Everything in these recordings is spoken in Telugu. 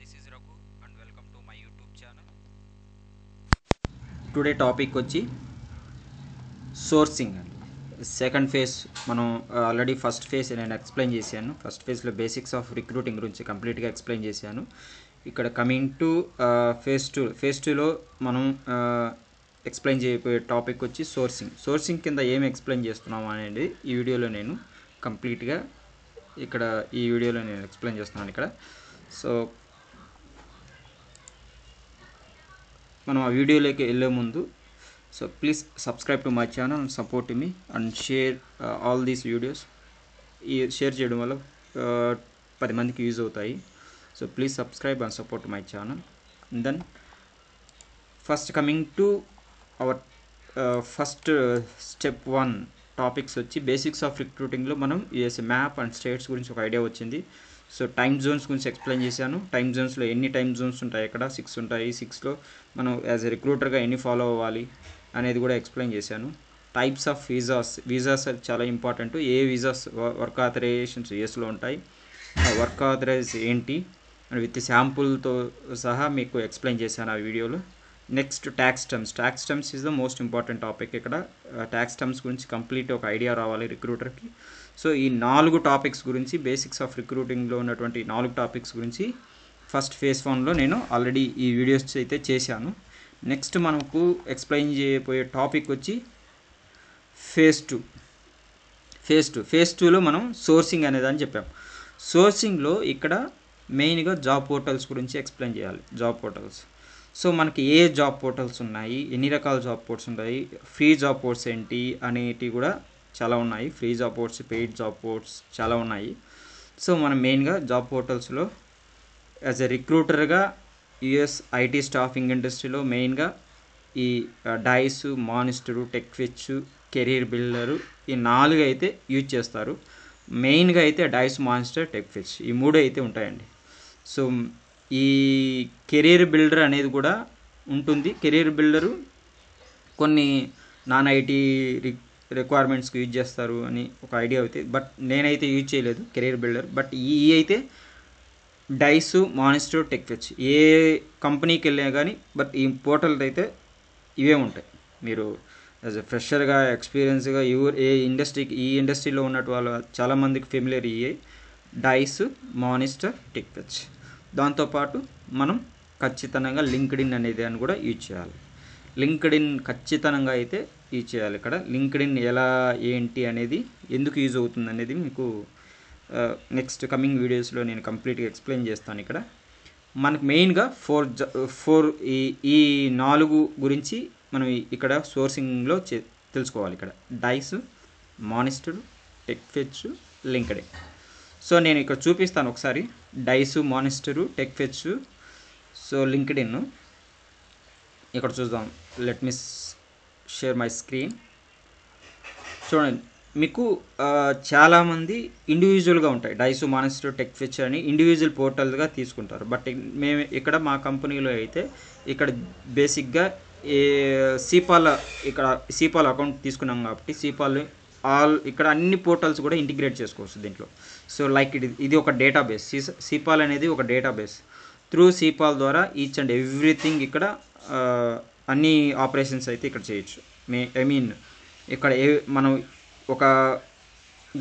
This is Raghu and welcome to my YouTube channel. Today topic వచ్చి సోర్సింగ్ అండి. సెకండ్ ఫేజ్ మనం ఆల్రెడీ ఫస్ట్ ఫేజ్ నేను ఎక్స్ప్లెయిన్ చేశాను. ఫస్ట్ ఫేజ్లో బేసిక్స్ ఆఫ్ రిక్రూటింగ్ గురించి కంప్లీట్గా ఎక్స్ప్లెయిన్ చేశాను. ఇక్కడ కమింగ్ టు ఫేజ్ టూలో మనం ఎక్స్ప్లెయిన్ చేయబోయే టాపిక్ వచ్చి సోర్సింగ్ కింద ఏమి ఎక్స్ప్లెయిన్ చేస్తున్నాం అనేది ఈ వీడియోలో నేను కంప్లీట్గా ఈ వీడియోలో నేను ఎక్స్ప్లెయిన్ చేస్తున్నాను ఇక్కడ. సో మనం ఆ వీడియోలోకి వెళ్ళే ముందు so please subscribe to my channel and support me and share all these videos. ఈ షేర్ చేయడం వల్ల 10 మందికి యూజ్ అవుతాయి. So please subscribe and support my channel. And then first coming to our first step 1 topics వచ్చి బేసిక్స్ ఆఫ్ రిక్రూటింగ్లో మనం యూఎస్ఏ మ్యాప్ అండ్ స్టేట్స్ గురించి ఒక ఐడియా వచ్చింది. సో టైమ్ జోన్స్ గురించి ఎక్స్ప్లెయిన్ చేశాను. టైమ్ జోన్స్లో ఎన్ని టైమ్ జోన్స్ ఉంటాయి, ఇక్కడ 6 ఉంటాయి. 6లో మనం యాజ్ ఎ రిక్రూటర్గా ఎన్ని ఫాలో అవ్వాలి అనేది కూడా ఎక్స్ప్లెయిన్ చేశాను. టైప్స్ ఆఫ్ వీసాస్ చాలా ఇంపార్టెంట్. ఏ వీసాస్ వర్క్ ఆథరైజేషన్స్ యూఎస్లో ఉంటాయి, వర్క్ ఆథరైజ్ ఏంటి అని విత్ శాంపుల్తో సహా మీకు ఎక్స్ప్లెయిన్ చేశాను ఆ వీడియోలో. Next tax terms is the most important topic. ఇక్కడ ట్యాక్స్ టర్మ్స్ గురించి కంప్లీట్ ఒక ఐడియా రావాలి రిక్రూటర్కి. సో ఈ 4 టాపిక్స్ గురించి బేసిక్స్ ఆఫ్ రిక్రూటింగ్లో ఉన్నటువంటి 4 టాపిక్స్ గురించి ఫస్ట్ ఫేజ్ 1లో నేను ఆల్రెడీ ఈ వీడియోస్ అయితే చేశాను. నెక్స్ట్ మనకు ఎక్స్ప్లెయిన్ చేయబోయే టాపిక్ వచ్చి ఫేజ్ టూలో మనం సోర్సింగ్ అనేదాన్ని చెప్పాం. సోర్సింగ్లో ఇక్కడ మెయిన్గా జాబ్ పోర్టల్స్ గురించి ఎక్స్ప్లెయిన్ చేయాలి. జాబ్ పోర్టల్స్, సో మనకి ఏ జాబ్ పోర్టల్స్ ఉన్నాయి, ఎన్ని రకాల జాబ్ పోర్ట్స్ ఉన్నాయి, ఫ్రీ జాబ్ పోర్ట్స్ ఏంటి అనేటివి కూడా చాలా ఉన్నాయి. Free job ports, paid job ports చాలా ఉన్నాయి. సో మనం మెయిన్గా జాబ్ పోర్టల్స్లో యాజ్ ఎ రిక్రూటర్గా యుఎస్ ఐటీ స్టాఫింగ్ ఇండస్ట్రీలో మెయిన్గా ఈ Dice, Monster, TechFetch, CareerBuilder ఈ 4 అయితే యూజ్ చేస్తారు. మెయిన్గా అయితే డైస్, మానిస్టర్, టెక్విచ్ ఈ 3 అయితే ఉంటాయండి. సో ఈ కెరీర్ బిల్డర్ అనేది కూడా ఉంటుంది. కెరీర్ బిల్డరు కొన్ని నాన్ ఐటీ రిక్వైర్మెంట్స్కి యూజ్ చేస్తారు అని ఒక ఐడియా అవుతుంది. బట్ నేనైతే యూజ్ చేయలేదు కెరీర్ బిల్డర్. బట్ ఈ అయితే డైస్, మానిస్టర్, టెక్విచ్ ఏ కంపెనీకి వెళ్ళినా కానీ బట్ ఈ పోర్టల్ అయితే ఇవే ఉంటాయి. మీరు యాజ్ ఎ ఫ్రెషర్గా ఎక్స్పీరియన్స్గా ఈ ఇండస్ట్రీలో ఉన్నట్టు వాళ్ళు చాలామందికి ఫెమిలియర్ అయ్యాయి డైస్, మానిస్టర్, టెక్విచ్. దాంతోపాటు మనం ఖచ్చితంగా లింక్డ్ఇన్ అనేది అని కూడా యూజ్ చేయాలి. లింక్డ్ఇన్ ఖచ్చితంగా అయితే యూజ్ చేయాలి. ఇక్కడ లింక్డ్ఇన్ ఎలా ఏంటి అనేది ఎందుకు యూజ్ అవుతుంది అనేది మీకు నెక్స్ట్ కమింగ్ వీడియోస్లో నేను కంప్లీట్గా ఎక్స్ప్లెయిన్ చేస్తాను. ఇక్కడ మనకు మెయిన్గా ఈ 4 గురించి మనం ఇక్కడ సోర్సింగ్లో తెలుసుకోవాలి. ఇక్కడ డైస్, మానిస్టర్, టెక్విచ్, లింక్డ్ఇన్. సో నేను ఇక్కడ చూపిస్తాను ఒకసారి. డైస్, మానిస్టరు, టెక్విచ్, సో లింక్డ్ఇన్ ఇక్కడ చూద్దాం. Let me share my screen. చూడండి, మీకు చాలామంది ఇండివిజువల్గా ఉంటాయి. డైస్, మానిస్టర్, టెక్విచ్ అని ఇండివిజువల్ పోర్టల్గా తీసుకుంటారు. బట్ మేము ఇక్కడ మా కంపెనీలో అయితే ఇక్కడ బేసిక్గా సిపాల్ అకౌంట్ తీసుకున్నాం కాబట్టి సిపాల్ ఇక్కడ అన్ని పోర్టల్స్ కూడా ఇంటిగ్రేట్ చేసుకోవచ్చు దీంట్లో. సో లైక్ ఇది ఒక డేటాబేస్. సిపాల్ అనేది ఒక డేటాబేస్. త్రూ సిపాల్ ద్వారా ఈచ్ అండ్ ఎవ్రీథింగ్ ఇక్కడ అన్ని ఆపరేషన్స్ అయితే ఇక్కడ చేయొచ్చు. ఇక్కడ మనం ఒక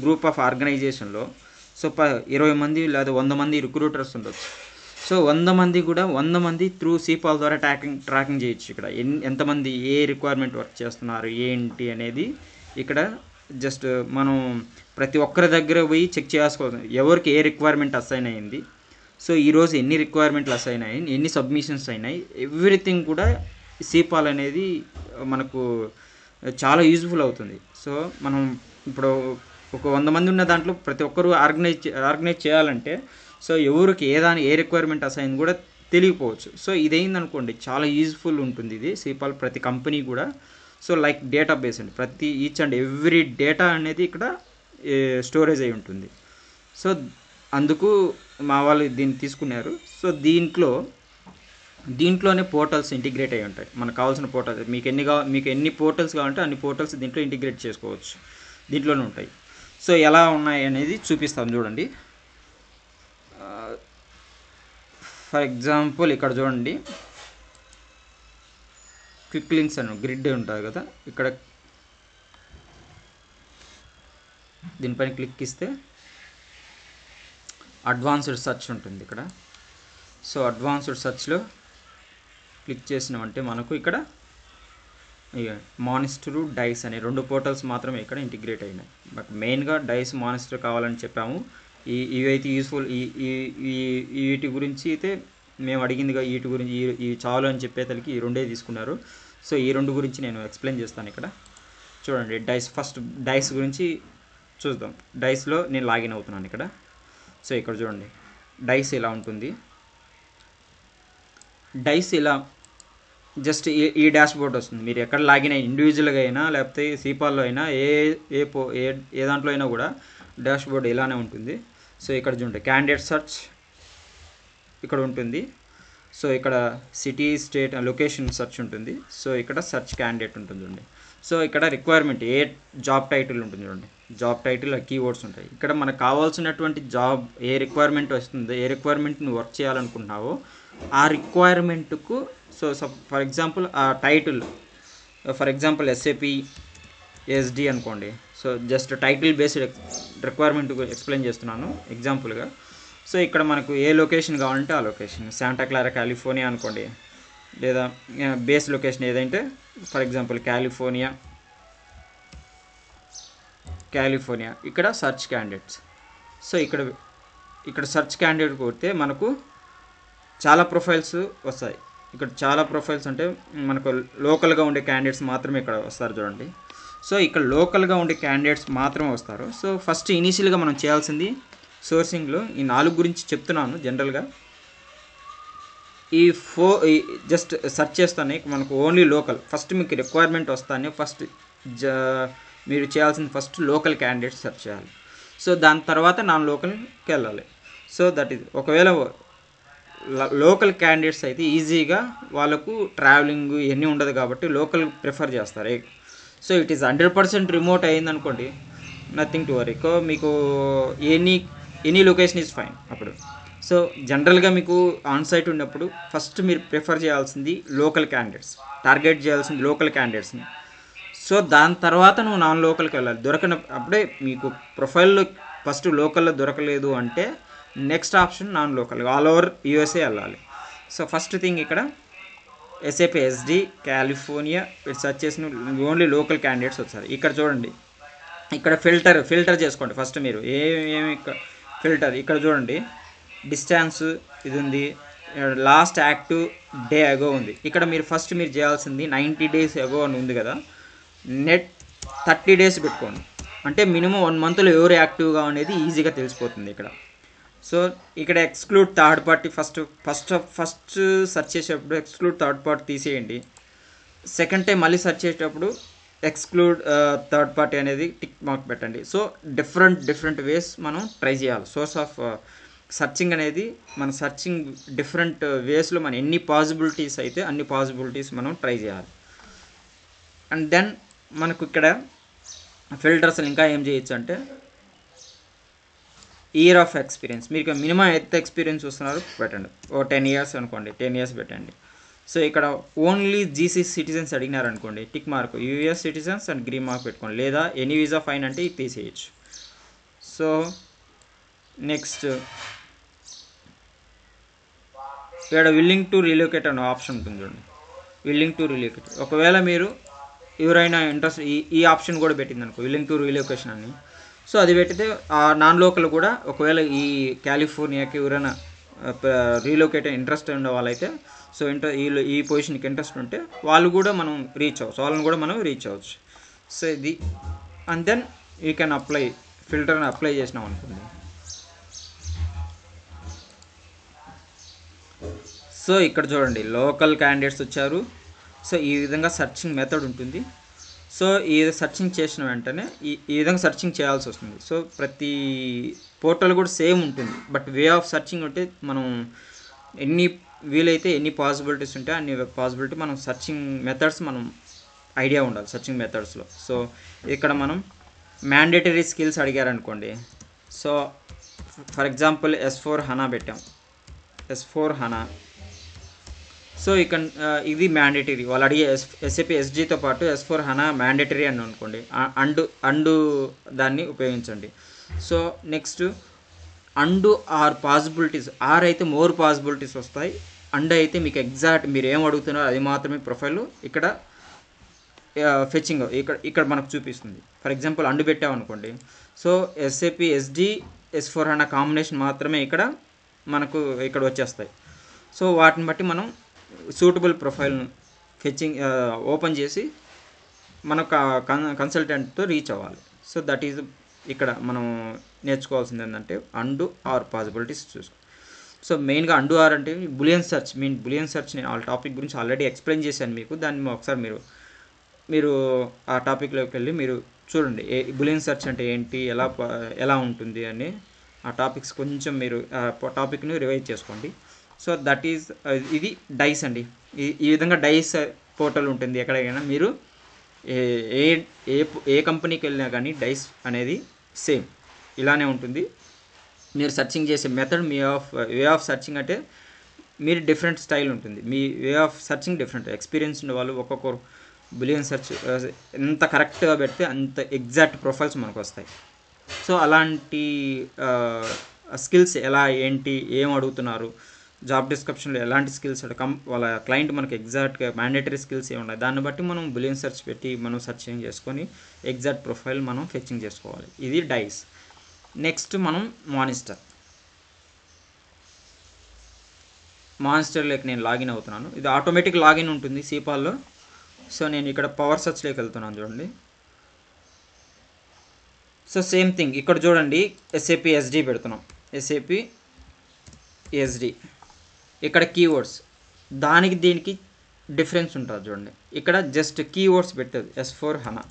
గ్రూప్ ఆఫ్ ఆర్గనైజేషన్లో సో 20 మంది లేదా 100 మంది రిక్రూటర్స్ ఉండొచ్చు. సో 100 మంది త్రూ సిపాల్ ద్వారా ట్రాకింగ్ చేయొచ్చు. ఇక్కడ ఎంతమంది ఏ రిక్వైర్మెంట్ వర్క్ చేస్తున్నారు ఏంటి అనేది ఇక్కడ జస్ట్ మనం ప్రతి ఒక్కరి దగ్గర పోయి చెక్ చేసుకోవాలి ఎవరికి ఏ రిక్వైర్మెంట్ అసైన్ అయింది, సో ఈరోజు ఎన్ని రిక్వైర్మెంట్లు అసైన్ అయ్యాయి, ఎన్ని సబ్మిషన్స్ అయినాయి, ఎవ్రీథింగ్ కూడా సిపాల్ అనేది మనకు చాలా యూజ్ఫుల్ అవుతుంది. సో మనం ఇప్పుడు ఒక 100 మంది ఉన్న దాంట్లో ప్రతి ఒక్కరు ఆర్గనైజ్ చేయాలంటే సో ఎవరికి ఏ రిక్వైర్మెంట్ అసైన్ కూడా తెలియకపోవచ్చు. సో ఇదేందనుకోండి చాలా యూజ్ఫుల్ ఉంటుంది ఇది సిపాల్ ప్రతి కంపెనీ కూడా. సో లైక్ డేటాబేస్ అండి, ప్రతి ఈచ్ అండ్ ఎవ్రీ డేటా అనేది ఇక్కడ స్టోరేజ్ అయి ఉంటుంది. సో అందుకు మా వాళ్ళు దీన్ని తీసుకున్నారు. సో దీంట్లోనే పోర్టల్స్ ఇంటిగ్రేట్ అయి ఉంటాయి. మనకు కావాల్సిన పోర్టల్స్ మీకు ఎన్ని పోర్టల్స్ కావాలంటే అన్ని పోర్టల్స్ దీంట్లో ఇంటిగ్రేట్ చేసుకోవచ్చు, దీంట్లోనే ఉంటాయి. సో ఎలా ఉన్నాయి అనేది చూపిస్తాను చూడండి. ఫర్ ఎగ్జాంపుల్ ఇక్కడ చూడండి, క్విక్ లింక్స్ అని గ్రిడ్ ఉంటుంది కదా, ఇక్కడ దీనిపైన క్లిక్ ఇస్తే అడ్వాన్స్డ్ సెర్చ్ ఉంటుంది ఇక్కడ. సో అడ్వాన్స్డ్ సెర్చ్లో క్లిక్ చేసినామంటే మనకు ఇక్కడ మానిస్టర్, డైస్ అనే 2 పోర్టల్స్ మాత్రమే ఇక్కడ ఇంటిగ్రేట్ అయినాయి. బట్ మెయిన్గా డైస్, మానిస్టర్ కావాలని చెప్పాము. ఇవైతే యూస్ఫుల్, వీటి గురించి అయితే మేము అడిగిందిగా, వీటి గురించి ఈ చాలు అని చెప్పేతలకి ఈ 2 తీసుకున్నారు. సో ఈ 2 గురించి నేను ఎక్స్ప్లెయిన్ చేస్తాను ఇక్కడ. చూడండి, డైస్, ఫస్ట్ డైస్ గురించి చూద్దాం. డైస్లో నేను లాగిన్ అవుతున్నాను ఇక్కడ. సో ఇక్కడ చూడండి, డైస్ ఇలా ఉంటుంది. డైస్ ఇలా జస్ట్ ఈ డాష్ బోర్డ్ వస్తుంది. మీరు ఎక్కడ లాగిన్ అయినా, ఇండివిజువల్గా అయినా లేకపోతే సిపాల్లో అయినా, ఏ దాంట్లో అయినా కూడా డాష్ బోర్డ్ ఇలానే ఉంటుంది. సో ఇక్కడ చూడండి, క్యాండిడేట్ సెర్చ్ ఇక్కడ ఉంటుంది. సో ఇక్కడ సిటీ, స్టేట్, లొకేషన్ సెర్చ్ ఉంటుంది. సో ఇక్కడ సెర్చ్ క్యాండిడేట్ ఉంటుంది చూడండి. సో ఇక్కడ రిక్వైర్మెంట్, ఏ జాబ్ టైటిల్ ఉంటుంది చూడండి, జాబ్ టైటిల్, కీవర్డ్స్ ఉంటాయి. ఇక్కడ మనకు కావాల్సినటువంటి జాబ్, ఏ రిక్వైర్మెంట్ వస్తుందో, ఏ రిక్వైర్మెంట్ నువ్వు వర్క్ చేయాలనుకుంటున్నావో ఆ రిక్వైర్మెంట్కు, సో ఫర్ ఎగ్జాంపుల్ ఆ title, for example SAP SD అనుకోండి. So just title based requirement explain చేస్తున్నాను ఎగ్జాంపుల్గా. సో ఇక్కడ మనకు ఏ లొకేషన్ కావాలంటే ఆ లొకేషన్, శాంటా క్లారా కాలిఫోర్నియా అనుకోండి, లేదా బేస్ లొకేషన్ ఏదంటే ఫర్ ఎగ్జాంపుల్ కాలిఫోర్నియా, ఇక్కడ సర్చ్ క్యాండిడేట్స్. సో ఇక్కడ సర్చ్ క్యాండిడేట్ కొడితే మనకు చాలా ప్రొఫైల్స్ వస్తాయి. ఇక్కడ చాలా ప్రొఫైల్స్ అంటే మనకు లోకల్గా ఉండే క్యాండిడేట్స్ మాత్రమే ఇక్కడ వస్తారు చూడండి. సో ఇక్కడ లోకల్గా ఉండే క్యాండిడేట్స్ మాత్రమే వస్తారు. సో ఫస్ట్ ఇనీషియల్గా మనం చేయాల్సింది సోర్సింగ్లో ఈ 4 గురించి చెప్తున్నాను జనరల్గా. ఈ జస్ట్ సెర్చ్ చేస్తానే మనకు ఓన్లీ లోకల్, ఫస్ట్ మీకు రిక్వైర్మెంట్ వస్తానే ఫస్ట్ మీరు చేయాల్సింది ఫస్ట్ లోకల్ క్యాండిడేట్స్ సెర్చ్ చేయాలి. సో దాని తర్వాత నాన్ లోకల్కి వెళ్ళాలి. సో దట్ ఈజ్, ఒకవేళ లోకల్ క్యాండిడేట్స్ అయితే ఈజీగా వాళ్ళకు ట్రావెలింగ్ ఇవన్నీ ఉండదు కాబట్టి లోకల్ ప్రిఫర్ చేస్తారు. సో ఇట్ ఈస్ 100% రిమోట్ అయిందనుకోండి, నథింగ్ టు వరీ, మీకు ఎనీ లొకేషన్ ఈజ్ ఫైన్ అప్పుడు. సో జనరల్గా మీకు ఆన్సైట్ ఉన్నప్పుడు ఫస్ట్ మీరు ప్రిఫర్ చేయాల్సింది లోకల్ క్యాండిడేట్స్, టార్గెట్ చేయాల్సింది లోకల్ క్యాండిడేట్స్ని. సో దాని తర్వాత నువ్వు నాన్ లోకల్కి వెళ్ళాలి. అప్పుడే మీకు ప్రొఫైల్లో ఫస్ట్ లోకల్లో దొరకలేదు అంటే next option non local, all over USA వెళ్ళాలి. సో ఫస్ట్ థింగ్ ఇక్కడ ఎస్ఏపి ఎస్డి కాలిఫోర్నియా సెర్చ్ చేసిన ఓన్లీ లోకల్ క్యాండిడేట్స్ వచ్చారు. ఇక్కడ చూడండి, ఇక్కడ ఫిల్టర్ చేసుకోండి ఫస్ట్ మీరు ఏమి ఫిల్టర్. ఇక్కడ చూడండి, డిస్టెన్స్ ఇది ఉంది, లాస్ట్ యాక్టివ్ డే అగో ఉంది. ఇక్కడ మీరు ఫస్ట్ మీరు చేయాల్సింది 90 days అగో అని ఉంది కదా, నెట్ 30 days పెట్టుకోండి. అంటే మినిమం 1 monthలో ఎవరు యాక్టివ్గా అనేది ఈజీగా తెలిసిపోతుంది ఇక్కడ. సో ఇక్కడ exclude third party, first search చేసేటప్పుడు ఎక్స్క్లూడ్ థర్డ్ పార్టీ తీసేయండి. సెకండ్ టైం మళ్ళీ సెర్చ్ చేసేటప్పుడు ఎక్స్క్లూడ్ థర్డ్ పార్టీ అనేది టిక్ మార్క్ పెట్టండి. సో డిఫరెంట్ వేస్ మనం ట్రై చేయాలి. సోర్స్ ఆఫ్ సర్చింగ్ అనేది మన సర్చింగ్ డిఫరెంట్ వేస్లో మన ఎన్ని పాసిబిలిటీస్ అయితే అన్ని పాసిబిలిటీస్ మనం ట్రై చేయాలి. అండ్ దెన్ మనకు ఇక్కడ ఫిల్టర్స్ ఇంకా ఏం చేయొచ్చు అంటే ఇయర్ ఆఫ్ ఎక్స్పీరియన్స్, మీకు మినిమం ఎంత ఎక్స్పీరియన్స్ వస్తున్నారు పెట్టండి. 10 years అనుకోండి, 10 years పెట్టండి. సో ఇక్కడ ఓన్లీ జీసీ సిటిజన్స్ అడిగినారు అనుకోండి, tick mark, US citizens and green mark పెట్టుకోండి, లేదా ఎనీ వీసా ఫైన్ అంటే ఇది తీసేయచ్చు. సో నెక్స్ట్ ఇక్కడ విల్లింగ్ టు రీలొకేట్ అనే ఆప్షన్ ఉంటుంది చూడండి, విల్లింగ్ టు రీలొకేట్. ఒకవేళ మీరు ఎవరైనా ఇంట్రెస్ట్ ఈ ఆప్షన్ కూడా పెట్టింది అనుకో, విల్లింగ్ టు రీలొకేషన్ అని. సో అది పెట్టితే ఆ నాన్ లోకల్ కూడా ఒకవేళ ఈ కాలిఫోర్నియాకి ఎవరైనా రీలొకేట్ ఇంట్రెస్ట్ ఉండే వాళ్ళైతే, సో ఈ పొజిషన్కి ఇంట్రెస్ట్ ఉంటే వాళ్ళు కూడా మనం రీచ్ అవ్వచ్చు, వాళ్ళని కూడా మనం రీచ్ అవ్వచ్చు. సో ఇది, and then you can apply, ఫిల్టర్ని అప్లై చేసినాం అనుకోండి. సో ఇక్కడ చూడండి, లోకల్ క్యాండిడేట్స్ వచ్చారు. సో ఈ విధంగా సర్చింగ్ మెథడ్ ఉంటుంది. సో ఈ సర్చింగ్ చేసిన వెంటనే ఈ విధంగా సర్చింగ్ చేయాల్సి వస్తుంది. సో ప్రతి పోర్టల్ కూడా సేమ్ ఉంటుంది, బట్ వే ఆఫ్ సర్చింగ్ అంటే మనం వీలైతే ఎన్ని పాసిబిలిటీస్ ఉంటే అన్ని పాసిబిలిటీ మనం సర్చింగ్ మెథడ్స్ మనం ఐడియా ఉండాలి సర్చింగ్ మెథడ్స్లో. సో ఇక్కడ మనం మ్యాండేటరీ స్కిల్స్ అడిగారనుకోండి. So for example S4 HANA పెట్టాం, S4 HANA. సో ఇక్కడ ఇది మ్యాండేటరీ, వాళ్ళు అడిగే SAP SGతో పాటు S4 HANA మ్యాండేటరీ అని అనుకోండి, అండు దాన్ని ఉపయోగించండి. So next and or possibilities, or అయితే మోర్ పాసిబిలిటీస్ వస్తాయి, అండ్ అయితే మీకు ఎగ్జాక్ట్ మీరు ఏం అడుగుతున్నారో అది మాత్రమే ప్రొఫైల్ ఇక్కడ ఫెచ్చింగ్ ఇక్కడ మనకు చూపిస్తుంది. ఫర్ ఎగ్జాంపుల్ అండు పెట్టామనుకోండి, so SAP SD S4 HANA combination మాత్రమే ఇక్కడ మనకు ఇక్కడ వచ్చేస్తాయి. సో వాటిని బట్టి మనం సూటబుల్ ప్రొఫైల్ను ఫెచ్చింగ్ ఓపెన్ చేసి మనకు కన్సల్టెంట్తో రీచ్ అవ్వాలి. సో దట్ ఈజ్ ఇక్కడ మనం నేర్చుకోవాల్సింది ఏంటంటే అండు ఆర్ పాసిబిలిటీస్ చూసుకో. సో మెయిన్గా అండు ఆర్ అంటే బులియన్ సెర్చ్, బులియన్ సెర్చ్ నేను ఆ టాపిక్ గురించి ఆల్రెడీ ఎక్స్ప్లెయిన్ చేశాను మీకు. దాన్ని ఒకసారి మీరు ఆ టాపిక్లోకి వెళ్ళి మీరు చూడండి బులియన్ సెర్చ్ అంటే ఏంటి, ఎలా ఉంటుంది అని ఆ టాపిక్స్ కొంచెం మీరు టాపిక్ని రివైజ్ చేసుకోండి. సో దట్ ఈజ్ ఇది డైస్ అండి. ఈ విధంగా డైస్ పోర్టల్ ఉంటుంది. ఎక్కడికైనా మీరు ఏ కంపెనీకి వెళ్ళినా కానీ డైస్ అనేది సేమ్ ఇలానే ఉంటుంది. మీరు సెర్చింగ్ చేసే మెథడ్, వే ఆఫ్ సెర్చింగ్ అంటే మీరు డిఫరెంట్ స్టైల్ ఉంటుంది. మీ way of searching different. Experience ఉన్న వాళ్ళు ఒక్కొక్కరు బులియన్ సెర్చ్ ఎంత కరెక్ట్గా పెడితే అంత ఎగ్జాక్ట్ ప్రొఫైల్స్ మనకు వస్తాయి. సో అలాంటి స్కిల్స్ ఎలా ఏంటి, ఏం అడుగుతున్నారు, జాబ్ డిస్క్రిప్షన్లో ఎలాంటి స్కిల్స్ వాళ్ళ క్లయింట్ మనకు ఎగ్జాక్ట్గా మ్యాండేటరీ స్కిల్స్ ఏమున్నాయి, దాన్ని బట్టి మనం బులియన్ సెర్చ్ పెట్టి మనం సెర్చింగ్ చేసుకొని ఎగ్జాక్ట్ ప్రొఫైల్ మనం ఫెచ్చింగ్ చేసుకోవాలి. ఇది డైస్. నెక్స్ట్ మనం మాన్స్టర్లోకి నేను లాగిన్ అవుతున్నాను. ఇది ఆటోమేటిక్ లాగిన్ ఉంటుంది సిపాల్లో. సో నేను ఇక్కడ పవర్ సెర్చ్లోకి వెళ్తున్నాను చూడండి. సో సేమ్ థింగ్ ఇక్కడ చూడండి, SAP SD పెడుతున్నాం. SAP SD ఇక్కడ కీవర్డ్స్, దానికి దీనికి డిఫరెన్స్ ఉంటుంది చూడండి. ఇక్కడ జస్ట్ కీవర్డ్స్ పెట్టదు S4 HANA.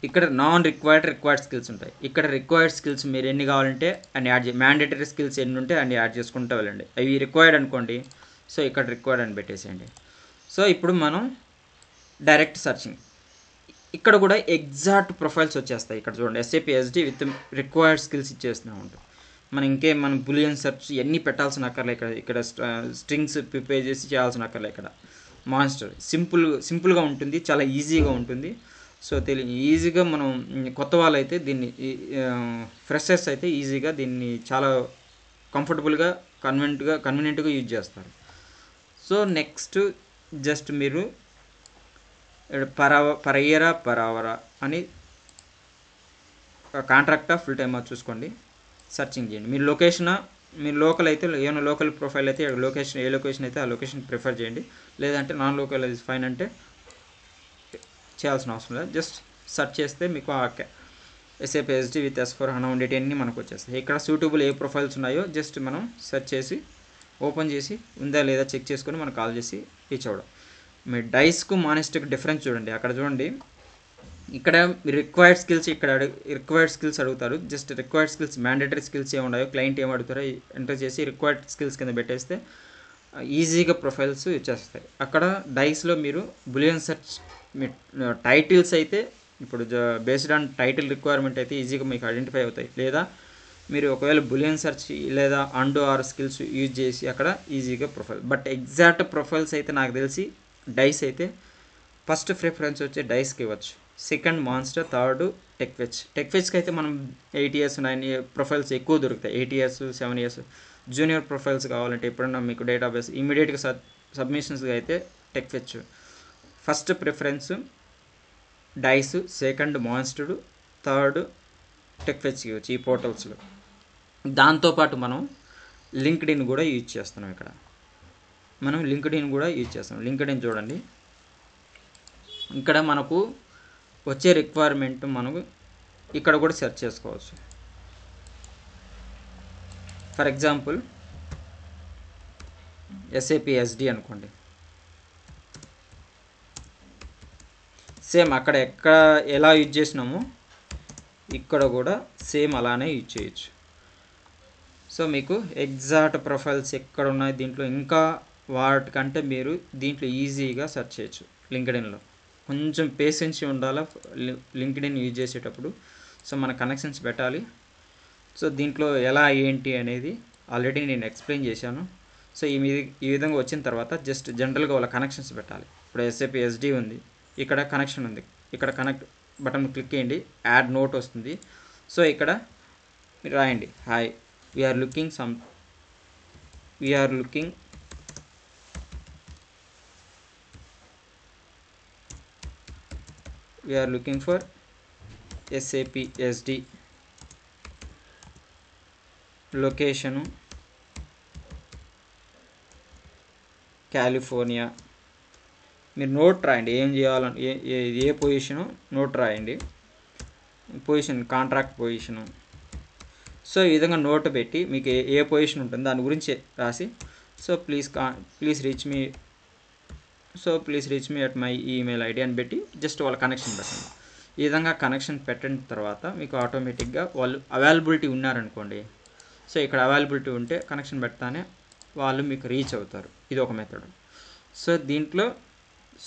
ఇక్కడ రిక్వైర్డ్ స్కిల్స్ ఉంటాయి. ఇక్కడ రిక్వైర్డ్ స్కిల్స్ మీరు ఎన్ని కావాలంటే అన్ని యాడ్ చేయాలి. మ్యాండేటరీ స్కిల్స్ ఎన్ని ఉంటే అన్ని యాడ్ చేసుకుంటూ వెళ్ళండి. అవి రిక్వైర్డ్ అనుకోండి, సో ఇక్కడ రిక్వైర్డ్ అని పెట్టేసేయండి. సో ఇప్పుడు మనం డైరెక్ట్ సర్చింగ్, ఇక్కడ కూడా ఎగ్జాక్ట్ ప్రొఫైల్స్ వచ్చేస్తాయి. ఇక్కడ చూడండి SAP SD with required skills ఇచ్చేస్తూ ఉంటాం. మనం బులియన్ సెర్చ్ ఎన్ని పెట్టాల్సిన అక్కర్లే. ఇక్కడ స్ట్రింగ్స్ ప్రిపేర్ చేసి చేయాల్సిన అక్కర్లే. ఇక్కడ మాన్స్టర్ సింపుల్గా ఉంటుంది, చాలా ఈజీగా ఉంటుంది. సో ఈజీగా మనం కొత్త వాళ్ళు అయితే దీన్ని, ఫ్రెషర్స్ అయితే ఈజీగా దీన్ని చాలా కంఫర్టబుల్గా కన్వీనియంట్గా యూజ్ చేస్తారు. సో నెక్స్ట్ జస్ట్ మీరు పరవరా అని కాంట్రాక్టా ఫుల్ టైమా చూసుకోండి, సర్చింగ్ చేయండి. మీరు లోకల్ అయితే ఏమైనా లోకల్ ప్రొఫైల్ అయితే ఏ లొకేషన్ అయితే ఆ లొకేషన్ ప్రిఫర్ చేయండి. లేదంటే నాన్ లోకల్ ఇస్ ఫైన్ అంటే చేయాల్సిన అవసరం లేదు. జస్ట్ సెర్చ్ చేస్తే మీకు ఆ SAP SD with S4 HANA ఉండేటివన్నీ మనకు వచ్చేస్తాయి. ఇక్కడ సూటబుల్ ఏ ప్రొఫైల్స్ ఉన్నాయో జస్ట్ మనం సెర్చ్ చేసి ఓపెన్ చేసి ఉందా లేదా చెక్ చేసుకొని మనం కాల్ చేసి రీచ్ అవ్వడం. మీ డైస్కు మానిస్టర్కి డిఫరెన్స్ చూడండి. అక్కడ చూడండి, ఇక్కడ రిక్వైర్డ్ స్కిల్స్, ఇక్కడ రిక్వైర్డ్ స్కిల్స్ అడుగుతారు. Just required skills, mandatory skills ఏమున్నాయో క్లయింట్ ఏం అడుగుతారో ఎంటర్ చేసి రిక్వైర్డ్ స్కిల్స్ కింద పెట్టేస్తే ఈజీగా ప్రొఫైల్స్ ఇచ్చేస్తాయి. అక్కడ డైస్లో మీరు బులియన్ సెర్చ్ టైటిల్స్ అయితే ఇప్పుడు బేస్డ్ ఆన్ టైటిల్ రిక్వైర్మెంట్ అయితే ఈజీగా మీకు ఐడెంటిఫై అవుతాయి. లేదా మీరు ఒకవేళ బులియన్ సెర్చ్ లేదా అండు ఆర్ స్కిల్స్ యూజ్ చేసి అక్కడ ఈజీగా ప్రొఫైల్. బట్ ఎగ్జాక్ట్ ప్రొఫైల్స్ అయితే నాకు తెలిసి డైస్ అయితే ఫస్ట్ ప్రిఫరెన్స్ వచ్చే డైస్కి ఇవ్వచ్చు, సెకండ్ మాన్స్టర్, థర్డ్ టెక్వెచ్కి అయితే మనం 8 years 9 years ప్రొఫైల్స్ ఎక్కువ దొరుకుతాయి. 8 years 7 years జూనియర్ ప్రొఫైల్స్ కావాలంటే ఎప్పుడన్నా మీకు డేటాబేస్ ఇమీడియట్గా సబ్మిషన్స్గా అయితే TechFetch first preference, Dice second Monster, third TechFetch ఇవ్వచ్చు ఈ పోర్టల్స్లో. దాంతోపాటు మనం లింక్డ్ఇన్ కూడా యూజ్ చేస్తున్నాం. ఇక్కడ మనం లింక్డ్ఇన్ కూడా యూజ్ చేస్తాం. లింక్డ్ఇన్ చూడండి, ఇక్కడ మనకు వచ్చే రిక్వైర్మెంట్ మనకు ఇక్కడ కూడా సెర్చ్ చేసుకోవచ్చు. ఫర్ ఎగ్జాంపుల్ SAP SD అనుకోండి, సేమ్ అక్కడ ఎలా యూజ్ చేసినామో ఇక్కడ కూడా సేమ్ అలానే యూజ్ చేయొచ్చు. సో మీకు ఎగ్జాక్ట్ ప్రొఫైల్స్ ఎక్కడ ఉన్నాయి దీంట్లో, ఇంకా వాటికంటే మీరు దీంట్లో ఈజీగా సెర్చ్ చేయొచ్చు. లింక్డ్ఇన్లో కొంచెం పేషెన్స్ ఉండాలి లింక్డ్ఇన్ యూజ్ చేసేటప్పుడు. సో మన కనెక్షన్స్ పెట్టాలి. సో దీంట్లో ఎలా ఏంటి అనేది ఆల్రెడీ నేను ఎక్స్ప్లెయిన్ చేశాను. సో ఈ విధంగా వచ్చిన తర్వాత జస్ట్ జనరల్గా వాళ్ళ కనెక్షన్స్ పెట్టాలి. ఇప్పుడు SAP SD ఉంది, ఇక్కడ కనెక్షన్ ఉంది, ఇక్కడ కనెక్ట్ బటన్ క్లిక్ చేయండి, యాడ్ నోట్ వస్తుంది. సో ఇక్కడ మీరు రాయండి, hi we're looking for SAP SD location California. మీరు నోట్ రాయండి, ఏం చేయాలని ఏ పొజిషను నోట్ రాయండి, పొజిషన్ కాంట్రాక్ట్ పొజిషను. సో ఈ విధంగా నోట్ పెట్టి మీకు ఏ పొజిషన్ ఉంటుందో దాని గురించి రాసి, so please reach me at my email ID అని పెట్టి జస్ట్ వాళ్ళ కనెక్షన్ పెట్టండి. ఈ విధంగా కనెక్షన్ పెట్టిన తర్వాత మీకు ఆటోమేటిక్గా వాళ్ళు అవైలబిలిటీ ఉన్నారనుకోండి, సో ఇక్కడ అవైలబిలిటీ ఉంటే కనెక్షన్ పెడతానే వాళ్ళు మీకు రీచ్ అవుతారు. ఇది ఒక మెథడ్. సో దీంట్లో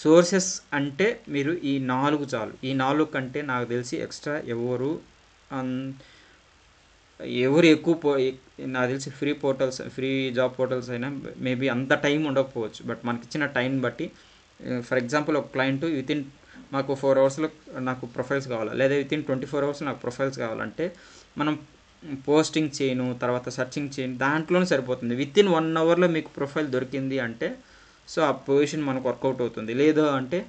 సోర్సెస్ అంటే మీరు ఈ 4 చాలు. ఈ 4 కంటే నాకు తెలిసి ఎక్స్ట్రా ఎవరు ఎక్కువ నాకు తెలిసి ఫ్రీ జాబ్ పోర్టల్స్ అయినా మేబీ అంత టైం ఉండకపోవచ్చు. బట్ మనకి ఇచ్చిన టైం బట్టి, ఫర్ ఎగ్జాంపుల్ ఒక క్లయింట్ వితిన్ మాకు 4 అవర్స్లో నాకు ప్రొఫైల్స్ కావాలి, లేదా వితిన్ 24 అవర్స్ నాకు ప్రొఫైల్స్ కావాలంటే మనం పోస్టింగ్ చేయను, తర్వాత సర్చింగ్ చేయను, దాంట్లోనే సరిపోతుంది. వితిన్ 1 అవర్లో మీకు ప్రొఫైల్ దొరికింది అంటే సో ఆ పొజిషన్ మనకు వర్కౌట్ అవుతుంది. లేదు అంటే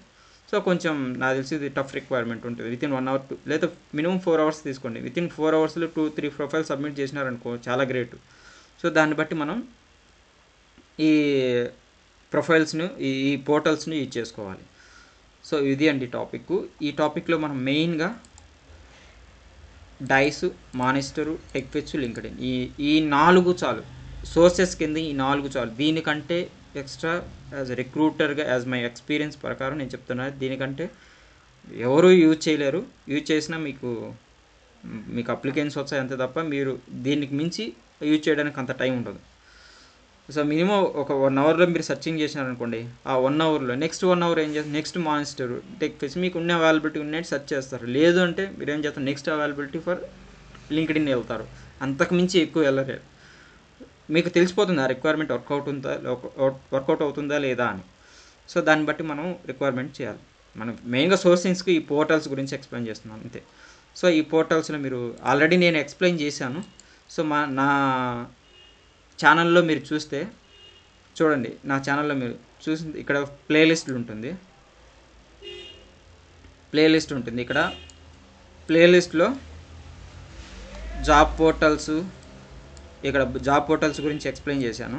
సో కొంచెం నాకు తెలిసి ఇది టఫ్ రిక్వైర్మెంట్ ఉంటుంది. వితిన్ 1 అవర్ లేదా మినిమం 4 అవర్స్ తీసుకోండి. వితిన్ 4 అవర్స్లో 2-3 ప్రొఫైల్ సబ్మిట్ చేసినారనుకో చాలా గ్రేట్. సో దాన్ని బట్టి మనం ఈ ప్రొఫైల్స్ను ఈ పోర్టల్స్ని యూజ్ చేసుకోవాలి. సో ఇది అండి టాపిక్. ఈ టాపిక్లో మనం మెయిన్గా డైస్, మానిస్టరు, టెక్ఫెచ్, లింక్డ్ఇన్ ఈ 4 చాలు. సోర్సెస్ కింద ఈ 4 చాలు. దీనికంటే ఎక్స్ట్రా యాజ్ రిక్రూటర్గా యాజ్ మై ఎక్స్పీరియన్స్ ప్రకారం నేను చెప్తున్నాను, దీనికంటే ఎవరు యూజ్ చేయలేరు. యూజ్ చేసినా మీకు అప్లికేషన్స్ వస్తాయి అంతే తప్ప మీరు దీనికి మించి యూజ్ చేయడానికి అంత టైం ఉండదు. సో మినిమం ఒక 1 అవర్లో మీరు సర్చింగ్ చేసినారనుకోండి, ఆ 1 అవర్లో నెక్స్ట్ 1 అవర్ ఏం చేస్తారు, నెక్స్ట్ మానిస్టర్ టెక్ఫెచ్ మీకు ఉన్న అవైలబిలిటీ ఉన్నట్టు సెర్చ్ చేస్తారు. లేదు అంటే మీరు ఏం చేస్తారు, నెక్స్ట్ అవైలబిలిటీ ఫర్ లింక్డ్ఇన్ వెళ్తారు. అంతకు మించి ఎక్కువ వెళ్ళలేరు. మీకు తెలిసిపోతుంది ఆ రిక్వైర్మెంట్ వర్కౌట్ అవుతుందా లేదా అని. సో దాన్ని బట్టి మనం రిక్వైర్మెంట్ చేయాలి. మనం మెయిన్గా సోర్సింగ్స్కి ఈ పోర్టల్స్ గురించి ఎక్స్ప్లెయిన్ చేస్తున్నాను అంతే. సో ఈ పోర్టల్స్లో మీరు ఆల్రెడీ నేను ఎక్స్ప్లెయిన్ చేశాను. సో నా ఛానల్లో మీరు చూస్తే చూడండి, నా ఛానల్లో మీరు చూసి ఇక్కడ ప్లేలిస్ట్ ఉంటుంది. ఇక్కడ ప్లేలిస్ట్లో జాబ్ పోర్టల్స్, ఇక్కడ జాబ్ పోర్టల్స్ గురించి ఎక్స్ప్లెయిన్ చేశాను.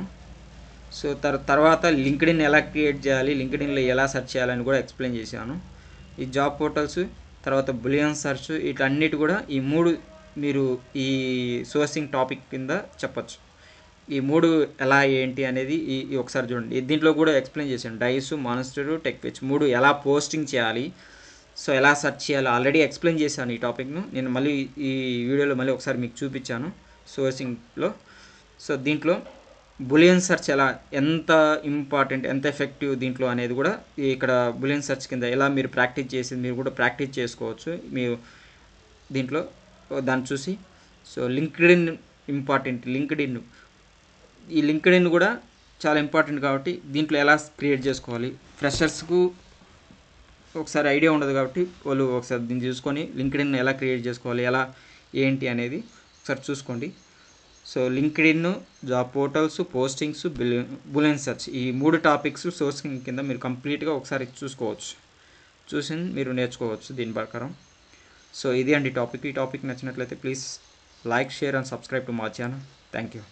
సో తర్వాత లింక్డ్ఇన్ ఎలా క్రియేట్ చేయాలి, లింక్డ్ఇన్లో ఎలా సెర్చ్ చేయాలని కూడా ఎక్స్ప్లెయిన్ చేశాను. ఈ జాబ్ పోర్టల్స్, తర్వాత బులియన్ సెర్చ్, వీటన్నిటి కూడా ఈ 3 మీరు ఈ సోర్సింగ్ టాపిక్ కింద చెప్పచ్చు. ఈ 3 ఎలా ఏంటి అనేది ఒకసారి చూడండి. దీంట్లో కూడా ఎక్స్ప్లెయిన్ చేశాను. డైస్, మానిస్టరు, టెక్ఫెచ్ 3 ఎలా పోస్టింగ్ చేయాలి, సో ఎలా సెర్చ్ చేయాలి ఆల్రెడీ ఎక్స్ప్లెయిన్ చేశాను. ఈ టాపిక్ను నేను మళ్ళీ ఈ వీడియోలో మళ్ళీ ఒకసారి మీకు చూపించాను సోర్సింగ్లో. సో దీంట్లో బులియన్ సెర్చ్ ఎంత ఇంపార్టెంట్, ఎంత ఎఫెక్టివ్ దీంట్లో అనేది కూడా ఇక్కడ బులియన్ సెర్చ్ కింద ఎలా మీరు ప్రాక్టీస్ చేసి మీరు కూడా ప్రాక్టీస్ చేసుకోవచ్చు మీరు దీంట్లో దాన్ని చూసి. So LinkedIn important. ఈ లింక్డ్ఇన్ కూడా చాలా ఇంపార్టెంట్ కాబట్టి దీంట్లో ఎలా క్రియేట్ చేసుకోవాలి, ఫ్రెషర్స్కు ఒకసారి ఐడియా ఉండదు కాబట్టి వాళ్ళు ఒకసారి దీన్ని చూసుకొని లింక్డ్ఇన్ ఎలా క్రియేట్ చేసుకోవాలి, ఎలా ఏంటి అనేది ఒకసారి చూసుకోండి. So LinkedIn, job portals, postings, boolean search ఈ 3 టాపిక్స్ సోర్సింగ్ కింద మీరు కంప్లీట్గా ఒకసారి చూసి మీరు నేర్చుకోవచ్చు దీని ప్రకారం. సో ఇది అండి టాపిక్. ఈ టాపిక్ నచ్చినట్లయితే please like, share and subscribe to my channel. Thank you.